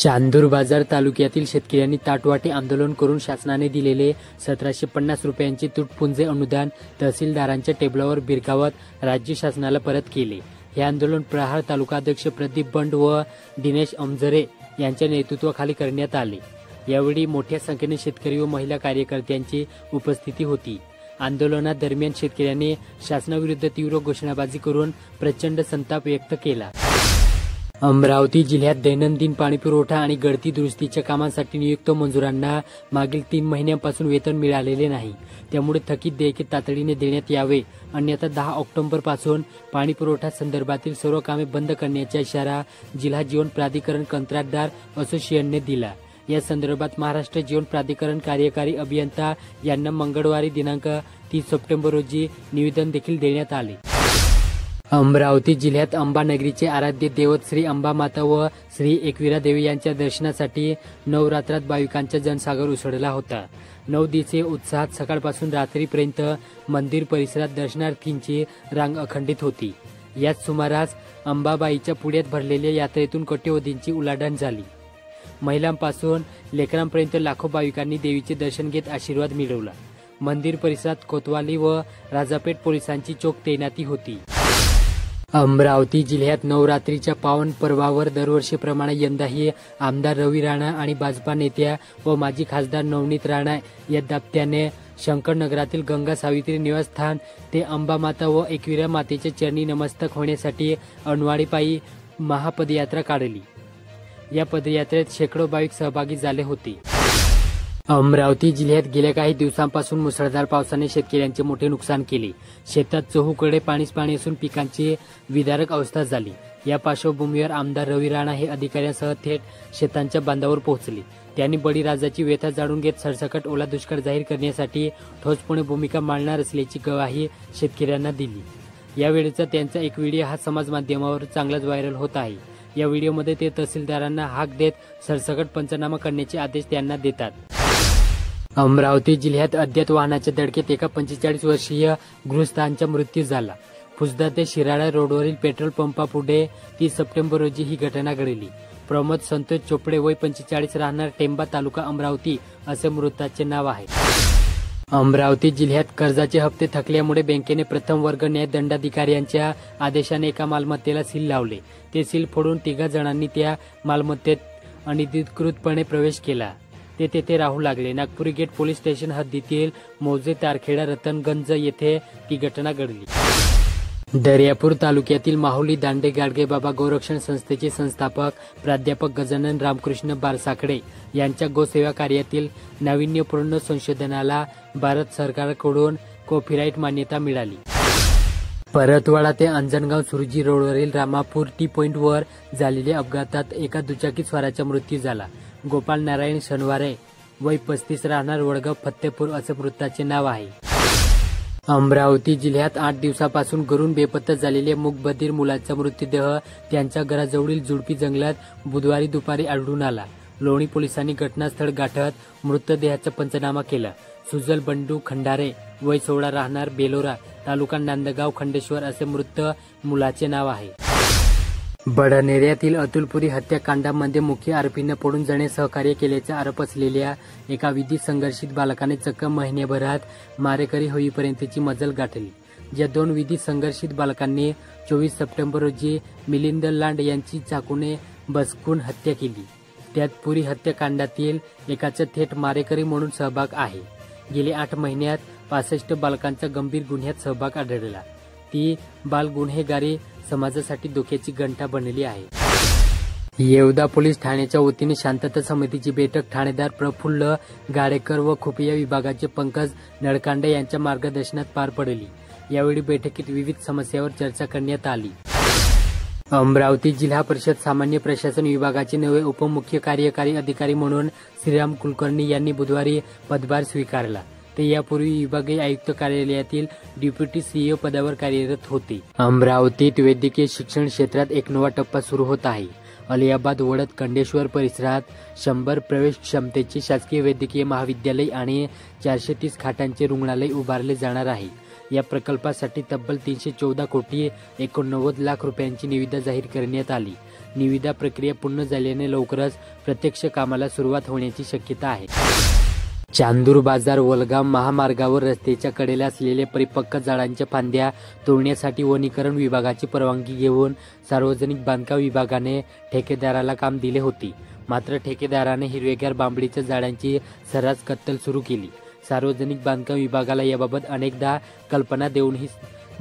चांदूर बाजार तालुक्यातील शेतकऱ्यांनी ताटवाटे आंदोलन करून शासनाने दिलेले 1750 रुपयांचे तुटपुंजे अनुदान तहसीलदारांच्या टेबलावर भिरकावत राज्य शासनाला परत केले। हे आंदोलन प्रहार तालुका अध्यक्ष प्रदीप बंड व दिनेश अमजरे यांच्या नेतृत्वाखाली करण्यात आले। यावेळी मोठ्या संख्येने शेतकरी व महिला कार्यकर्त्यांची उपस्थिती होती। आंदोलनादरम्यान शेतकऱ्यांनी शासनाविरुद्ध तीव्र घोषणाबाजी करून प्रचंड संताप व्यक्त केला। अमरावती जिल्ह्यात दैनंदिन पाणीपुरवठा आणि गळती दुरुस्तीच्या कामांसाठी नियुक्त मजुरांना मागील 3 महिन्यांपासून वेतन मिळालेले नाही। त्यामुळे थकीत देयके तातडीने देण्यात यावे, अन्यथा 10 ऑक्टोबर पासून पाणीपुरवठा संदर्भातील सर्व कामे बंद करण्याचा इशारा जिल्हा जीवन प्राधिकरण कंत्राटदार असोसिएशनने दिला। या संदर्भात महाराष्ट्र जीवन प्राधिकरण कार्यकारी अभियंता यांना मंगळवारी दिनांक 30 सप्टेंबर रोजी निवेदन देखील देण्यात आले। अमरावती जिल्ह्यात अंबानगरीचे आराध्य दैवत श्री अंबामाता व श्री एकविरा देवी यांच्या दर्शनासाठी नवरात्रात भाविकांचा जनसागर उसळला होता। 9 दिवसीय उत्साहात सकाळपासून रात्रीपर्यंत मंदिर परिसरात दर्शनार्थींची रांग अखंडित होती। याच सुमारास अंबाबाईच्या पुढ्यात भरलेल्या यात्रेतून कोट्यवधींची उलाढाल झाली। महिलांपासून लेकरांपर्यंत लाखो भाविकांनी देवीचे दर्शन घेत आशीर्वाद मिळवला। मंदिर परिसरात कोतवाली व राजापेठ पोलिसांची चोख तैनाती होती। अमरावती जिल्ह्यात नवरात्रीच्या पावन पर्वावर दरवर्षीप्रमाणे यंदाही आमदार रवी राणा आणि भाजपा नेत्या व माजी खासदार नवनीत राणा या दाम्पत्याने शंकरनगरातील गंगा सावित्री निवासस्थान ते अंबामाता व एकविरा मातेच्या चरणी नमस्तक होण्यासाठी अनवाणी पायी महापदयात्रा काढली। या पदयात्रेत शेकडो भाविक सहभागी झाले होते। अमरावती जिल्ह्यात गेल्या काही दिवसांपासून मुसळधार पावसाने शेतकऱ्यांचे मोठे नुकसान केले। शेतात चहूकडे पाणीच पाणी असून पिकांची विदारक अवस्था झाली। या पार्श्वभूमीवर आमदार रवी राणा हे अधिकाऱ्यांसह थेट शेतांच्या बांधावर पोहोचले। त्यांनी बळीराजाची व्यथा जाणून घेत सरसकट ओला दुष्काळ जाहीर करण्यासाठी ठोसपणे भूमिका मांडणार असल्याची ग्वाही शेतकऱ्यांना दिली। यावेळेचा त्यांचा एक व्हिडिओ हा समाज माध्यमावर चांगलाच व्हायरल होत आहे। या व्हिडिओमध्ये ते तहसीलदारांना हाक देत सरसकट पंचनामा करण्याचे आदेश त्यांना देतात। अमरावती जिल्ह्यात अज्ञात वाहनाच्या धडकेत एका 45 वर्षीय गृहस्थांचा मृत्यू झाला। फुसदा ते शिराळा रोडवरील पेट्रोल पंपापुढे 30 सप्टेंबर रोजी ही घटना घडली। प्रमोद संतोष चोपडे वय 45 राहणार टेंबा तालुका अमरावती असे मृताचे नाव आहे। अमरावती जिल्ह्यात कर्जाचे हप्ते थकल्यामुळे बँकेने प्रथम वर्ग न्याय दंडाधिकाऱ्यांच्या आदेशाने एका मालमत्तेला सील लावले। ते सील फोडून 3 जणांनी त्या मालमत्तेत अनधिकृतपणे प्रवेश केला। ते तेथे राहू लागले। नागपुरी गेट पोलीस स्टेशन हद्दीतील मौजे तारखेडा रतनगंज येथे ती घटना घडली। दर्यापूर तालुक्यातील माहुली दांडे गाडगेबाबा गोरक्षण संस्थेचे संस्थापक प्राध्यापक गजानन रामकृष्ण बारसाकडे यांच्या गोसेवा कार्यातील नाविन्यपूर्ण संशोधनाला भारत सरकारकडून कॉपीराइट मान्यता मिळाली। परतवाडा ते अंजनगाव सुरजी रोडवरील रामापूर टी पॉइंटवर झालेल्या अपघातात एका दुचाकी स्वाराचा मृत्यू झाला। गोपाल नारायण शनिवारे वय 35 राहणार वडगाव फत्तेपूर असे मृताचे नाव आहे। अमरावती जिल्ह्यात 8 दिवसापासून घरून बेपत्ता झालेल्या मूकबधीर मुलाचा मृतदेह त्यांच्या घराजवळील जुडपी जंगलात बुधवारी दुपारी आढळून आला। लोणी पोलिसांनी घटनास्थळ गाठत मृतदेहाचा पंचनामा केला। सुजल बंडू खंडारे वय 16 राहणार बेलोरा तालुका नांदगाव खंडेश्वर असे मृत मुलाचे नाव आहे। बडनेऱ्यातील अतुलपुरी हत्याकांडामध्ये मुख्य आरोपींना पळून जाण्यास सहकार्य केल्याचा आरोप असलेल्या एका विधी संघर्षित बालकाने चक्क महिन्याभरात मारेकरी होईपर्यंतची मजल गाठली। ज्या 2 विधी संघर्षित बालकांनी 24 सप्टेंबर रोजी मिलिंद लांड यांची चाकूने बसकून हत्या केली, त्यात पुरी हत्याकांडातील एकाचा थेट मारेकरी म्हणून सहभाग आहे। गेल्या 8 महिन्यात 65 बालकांचा गंभीर गुन्ह्यात सहभाग आढळला। ती बाल गुन्हेगारी समाजासाठी धोक्याची घंटा बनली आहे। येवदा पोलीस ठाण्याच्या वतीने शांतता समितीची बैठक ठाणेदार प्रफुल्ल गाडेकर व खुफिया विभागाचे पंकज नळकांडे यांच्या मार्गदर्शनात पार पडली। यावेळी बैठकीत विविध समस्यांवर चर्चा करण्यात आली। अमरावती जिल्हा परिषद सामान्य प्रशासन विभागाचे नवे उपमुख्य कार्यकारी अधिकारी म्हणून श्रीराम कुलकर्णी यांनी बुधवारी पदभार स्वीकारला। ते यापूर्वी विभागीय आयुक्त कार्यालयातील डेप्युटी सीईओ पदावर कार्यरत होते। अमरावतीत वैद्यकीय शिक्षण क्षेत्रात एक नवा टप्पा सुरू होत आहे। अलियाबाद वडद खंडेश्वर परिसरात 100 प्रवेश क्षमतेचे शासकीय वैद्यकीय महाविद्यालय आणि 430 खाटांचे रुग्णालय उभारले जाणार आहे। या प्रकल्पासाठी तब्बल 314 कोटी 89 लाख रुपयांची निविदा जाहीर करण्यात आली. निविदा प्रक्रिया पूर्ण झाल्याने लवकरच प्रत्यक्ष कामाला सुरुवात होण्याची शक्यता आहे. चांदूर बाजार वलगाम महामार्गावर रस्त्याच्या कडेला असलेल्या परिपक्व झाडांच्या फांद्या तोडण्यासाठी वनीकरण विभागाची परवानगी घेऊन सार्वजनिक बांधकाम विभागाने ठेकेदाराला काम दिले होते. मात्र ठेकेदाराने हिरवेगार बांबडीच्या झाडांची सर्रास कत्तल सुरू केली. सार्वजनिक बांधकाम विभागाला याबाबत अनेकदा कल्पना देऊनही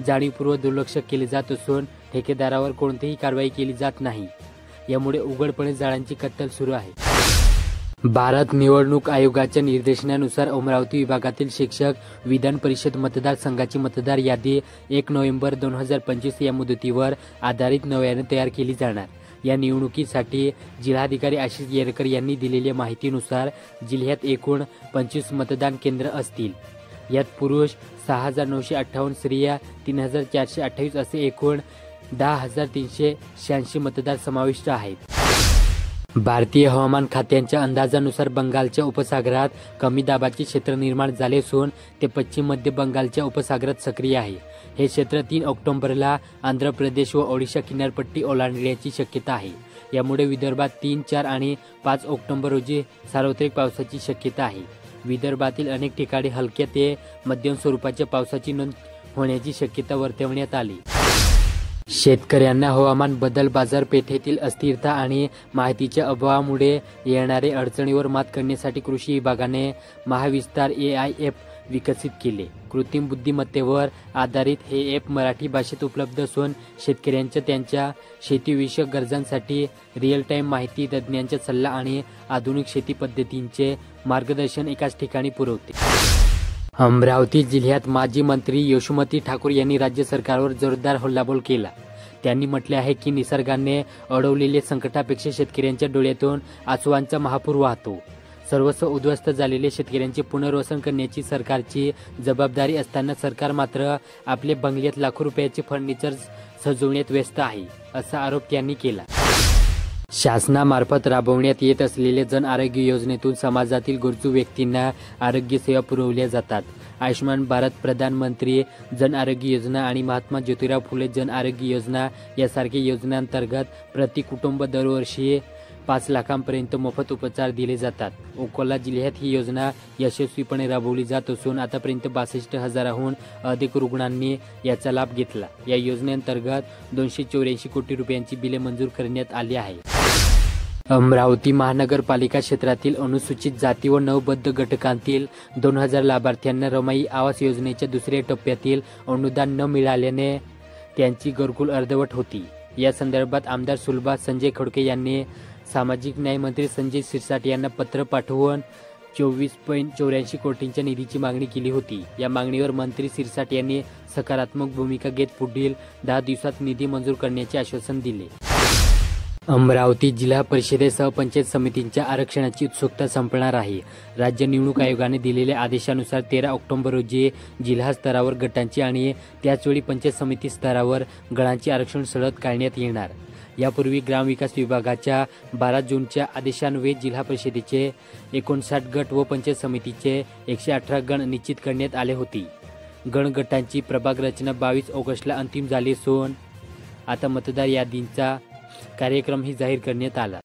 जाणीवपूर्वक दुर्लक्ष केले जात असून ठेकेदारावर कोणतीही कारवाई केली जात नाही. यामुळे उघडपणे झाडांची कत्तल सुरू आहे. भारत निवडणूक आयोगाच्या निर्देशनानुसार अमरावती विभागातील शिक्षक विधान परिषद मतदारसंघाची मतदार यादी 1 नोव्हेंबर 2025 या मुदतीवर आधारित नव्याने तयार केली जाणार. या निवडणुकीसाठी जिल्हाधिकारी आशिष येरकर यांनी दिलेल्या माहितीनुसार जिल्ह्यात एकूण 25 मतदान केंद्र असतील. यात पुरुष 6,958, स्त्रिया 3,428 असे एकूण 10,386 मतदार समाविष्ट आहेत. भारतीय हवामान खात्याच्या अंदाजानुसार बंगालच्या उपसागरात कमी दाबाचे क्षेत्र निर्माण झाले असून ते पश्चिम मध्य बंगालच्या उपसागरात सक्रिय आहे. हे क्षेत्र 3 ऑक्टोबरला आंध्र प्रदेश व ओडिशा किनारपट्टी ओलांडण्याची शक्यता आहे. यामुळे विदर्भात 3, 4 आणि 5 ऑक्टोबर रोजी सार्वत्रिक पावसाची शक्यता आहे. विदर्भातील अनेक ठिकाणी हलक्या ते मध्यम स्वरूपाच्या पावसाची नोंद होण्याची शक्यता वर्तवण्यात आली. शेतकऱ्यांना हवामान बदल, बाजारपेठेतील अस्थिरता आणि माहितीच्या अभावामुळे येणाऱ्या अडचणीवर मात करण्यासाठी कृषी विभागाने महाविस्तार AI ॲप विकसित केले. कृत्रिम बुद्धिमत्तेवर आधारित हे ॲप मराठी भाषेत उपलब्ध असून शेतकऱ्यांच्या त्यांच्या शेतीविषयक गरजांसाठी रिअल टाइम माहिती, तज्ज्ञांचा सल्ला आणि आधुनिक शेती पद्धतींचे मार्गदर्शन एकाच ठिकाणी पुरवते. अमरावती जिल्ह्यात माजी मंत्री यशोमती ठाकूर यांनी राज्य सरकारवर जोरदार हल्लाबोल केला. त्यांनी म्हटले आहे की निसर्गाने अडवलेल्या संकटापेक्षा शेतकऱ्यांच्या डोळ्यातून आसुवांचा महापूर वाहतो. सर्वस्व उद्ध्वस्त झालेल्या शेतकऱ्यांचे पुनर्वसन करण्याची सरकारची जबाबदारी असताना सरकार मात्र आपल्या बंगल्यात लाखो रुपयाचे फर्निचर सजवण्यात व्यस्त आहे, असा आरोप त्यांनी केला. शासनामार्फत राबवण्यात येत असलेल्या जन आरोग्य योजनेतून समाजातील गरजू व्यक्तींना आरोग्य सेवा पुरवल्या जातात. आयुष्यमान भारत, प्रधानमंत्री जन आरोग्य योजना आणि महात्मा ज्योतिराव फुले जन आरोग्य योजना यासारख्या योजनांतर्गत प्रति कुटुंब दरवर्षी 5 लाखांपर्यंत मोफत उपचार दिले जातात. अकोला जिल्ह्यात ही योजना यशस्वीपणे राबवली जात असून आतापर्यंत 62,000हून अधिक रुग्णांनी याचा लाभ घेतला. या योजनेअंतर्गत 284 कोटी रुपयांची बिले मंजूर करण्यात आली आहे. अमरावती महानगरपालिका क्षेत्रातील अनुसूचित जाती व नवबद्ध घटकांतील 2,000 लाभार्थ्यांना रमाई आवास योजनेच्या दुसऱ्या टप्प्यातील अनुदान न मिळाल्याने त्यांची घरकुल अर्धवट होती. या संदर्भात आमदार सुलभा संजय खडके यांनी सामाजिक न्याय मंत्री संजय शिरसाट यांना पत्र पाठवून 24.84 कोटींच्या निधीची मागणी केली होती. या मागणीवर मंत्री शिरसाट यांनी सकारात्मक भूमिका घेत पुढील 10 दिवसात निधी मंजूर करण्याचे आश्वासन दिले. अमरावती जिल्हा परिषदेसह पंचायत समितींच्या आरक्षणाची उत्सुकता संपणार आहे. राज्य निवडणूक आयोगाने दिलेल्या आदेशानुसार 13 ऑक्टोबर रोजी जिल्हा स्तरावर गटांची आणि त्याचवेळी पंचायत समिती स्तरावर गणांची आरक्षण सडक काढण्यात येणार. यापूर्वी ग्रामविकास विभागाच्या 12 जूनच्या आदेशान्वये जिल्हा परिषदेचे 59 गट व पंचायत समितीचे 118 गण निश्चित करण्यात आले होते. गण गटांची प्रभाग रचना 22 ऑगस्टला अंतिम झाली असून आता मतदार यादींचा कार्यक्रमही जाहीर करण्यात आला.